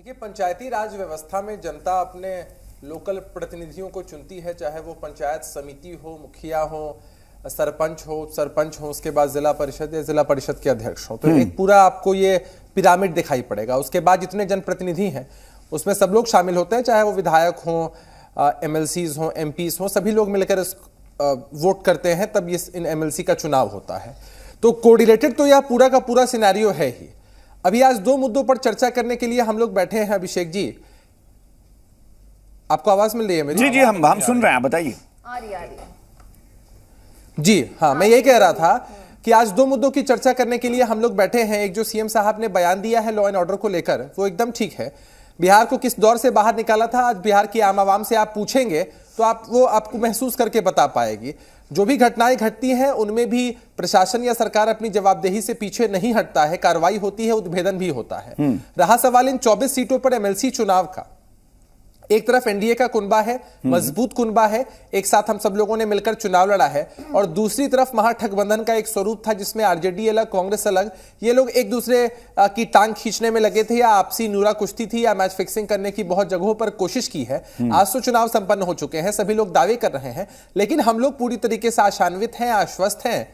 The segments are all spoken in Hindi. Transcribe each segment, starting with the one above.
देखिए, पंचायती राज व्यवस्था में जनता अपने लोकल प्रतिनिधियों को चुनती है, चाहे वो पंचायत समिति हो, मुखिया हो, सरपंच हो, उसके बाद जिला परिषद या जिला परिषद के अध्यक्ष हो। तो एक पूरा आपको ये पिरामिड दिखाई पड़ेगा। उसके बाद जितने जनप्रतिनिधि हैं उसमें सब लोग शामिल होते हैं, चाहे वो विधायक हो, एमएलसीज हो, एमपीज हो, सभी लोग मिलकर वोट करते हैं, तब ये इन एमएलसी का चुनाव होता है। तो कोऑर्डिनेटेड तो यह पूरा का पूरा सिनेरियो है ही। अभी आज दो मुद्दों पर चर्चा करने के लिए हम लोग बैठे हैं। अभिषेक जी, आपको आवाज मिल रही है मेरी? जी जी, हम सुन रहे हैं, बताइए। आ रही है। जी हाँ, मैं यही कह रहा था कि आज दो मुद्दों की चर्चा करने के लिए हम लोग बैठे हैं। एक जो सीएम साहब ने बयान दिया है लॉ एंड ऑर्डर को लेकर, वो एकदम ठीक है। बिहार को किस दौर से बाहर निकाला था, आज बिहार की आम आवाम से आप पूछेंगे तो आपको महसूस करके बता पाएगी। जो भी घटनाएं घटती हैं उनमें भी प्रशासन या सरकार अपनी जवाबदेही से पीछे नहीं हटता है, कार्रवाई होती है, उद्भेदन भी होता है। रहा सवाल इन 24 सीटों पर एमएलसी चुनाव का, एक तरफ एनडीए का कुनबा है, मजबूत कुनबा है, एक साथ हम सब लोगों ने मिलकर चुनाव लड़ा है, और दूसरी तरफ महागठबंधन का एक स्वरूप था जिसमें आरजेडी अलग, कांग्रेस अलग। ये लोग एक दूसरे की टांग खींचने में लगे थे, या आपसी नूरा कुश्ती थी, या मैच फिक्सिंग करने की बहुत जगहों पर कोशिश की है। आज तो चुनाव संपन्न हो चुके हैं, सभी लोग दावे कर रहे हैं, लेकिन हम लोग पूरी तरीके से आशान्वित हैं, आश्वस्त हैं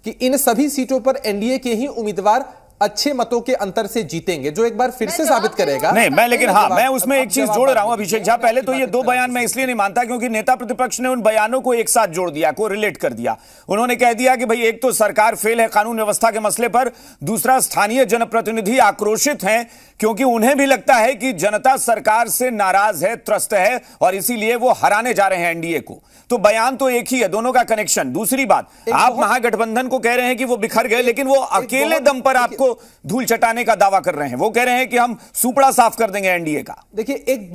कि इन सभी सीटों पर एनडीए के ही उम्मीदवार अच्छे मतों के अंतर से जीतेंगे, जो एक बार फिर से साबित करेगा। नहीं, मैं उसमें एक चीज जोड़ रहा हूं अभिषेक झा। पहले तो ये दो बयान मैं इसलिए नहीं मानता क्योंकि नेता प्रतिपक्ष ने उन बयानों को एक साथ जोड़ दिया, को रिलेट कर दिया। उन्होंने कह दिया कि भाई एक तो सरकार फेल है कानून व्यवस्था के मसले पर, दूसरा स्थानीय जनप्रतिनिधि आक्रोशित हैं क्योंकि उन्हें भी लगता है कि जनता सरकार से नाराज है, त्रस्त है, और इसीलिए वो हराने जा रहे हैं एनडीए को। तो बयान तो एक ही है, दोनों का कनेक्शन। दूसरी बात, आप महागठबंधन को कह रहे हैं कि वो बिखर गए, लेकिन वो अकेले दम पर आपको धूल चटाने का दावा कर रहे हैं। वो कह रहे हैं कि हम सुपड़ा साफ कर देंगे एनडीए का। देखिए, एक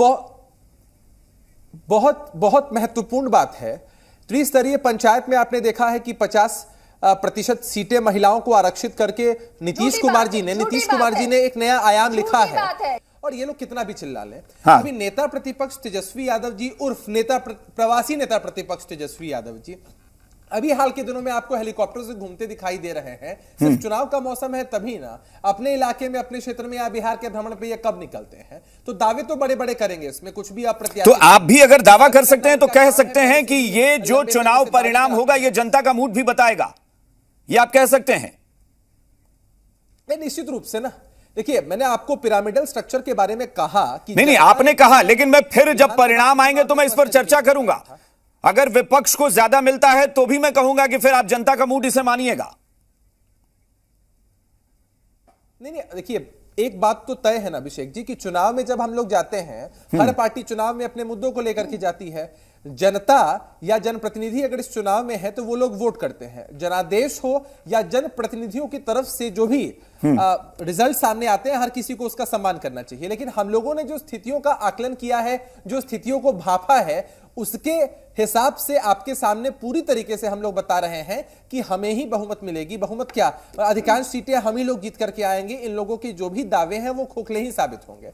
बहुत महत्वपूर्ण बात है। त्रिस्तरीय पंचायत में आपने देखा है कि 50% सीटें महिलाओं को आरक्षित करके नीतीश कुमार जी ने एक नया आयाम लिखा है। और ये लोग कितना भी चिल्ला लें, अभी नेता प्रतिपक्ष तेजस्वी यादव जी उर्फ प्रवासी नेता प्रतिपक्ष तेजस्वी यादव जी अभी हाल के दिनों में आपको हेलीकॉप्टर से घूमते दिखाई दे रहे हैं। सिर्फ चुनाव का मौसम है तभी ना, अपने इलाके में, अपने क्षेत्र में या बिहार के भ्रमण पे ये कब निकलते हैं? तो दावे तो बड़े बड़े करेंगे, इसमें कुछ भी अप्रत्याशित। तो आप भी अगर दावा कर सकते हैं तो कह सकते हैं कि ये जो चुनाव परिणाम होगा ये जनता का मूड भी बताएगा, ये आप कह सकते हैं? निश्चित रूप से ना। देखिए, मैंने आपको पिरामिडल स्ट्रक्चर के बारे में कहा कि नहीं, आपने कहा, लेकिन मैं फिर जब परिणाम आएंगे तो मैं इस पर चर्चा करूंगा। अगर विपक्ष को ज्यादा मिलता है तो भी मैं कहूंगा कि फिर आप जनता का मूड इसे मानिएगा। नहीं, देखिए, एक बात तो तय है ना अभिषेक जी कि चुनाव में जब हम लोग जाते हैं, हर पार्टी चुनाव में अपने मुद्दों को लेकर के जाती है। जनता या जनप्रतिनिधि अगर इस चुनाव में है तो वो लोग वोट करते हैं। जनादेश हो या जनप्रतिनिधियों की तरफ से जो भी रिजल्ट सामने आते हैं, हर किसी को उसका सम्मान करना चाहिए। लेकिन हम लोगों ने जो स्थितियों का आकलन किया है, जो स्थितियों को भापा है, उसके हिसाब से आपके सामने पूरी तरीके से हम लोग बता रहे हैं कि हमें ही बहुमत मिलेगी। बहुमत क्या, अधिकांश सीटें हम ही लोग जीत करके आएंगे। इन लोगों के जो भी दावे हैं वो खोखले ही साबित होंगे।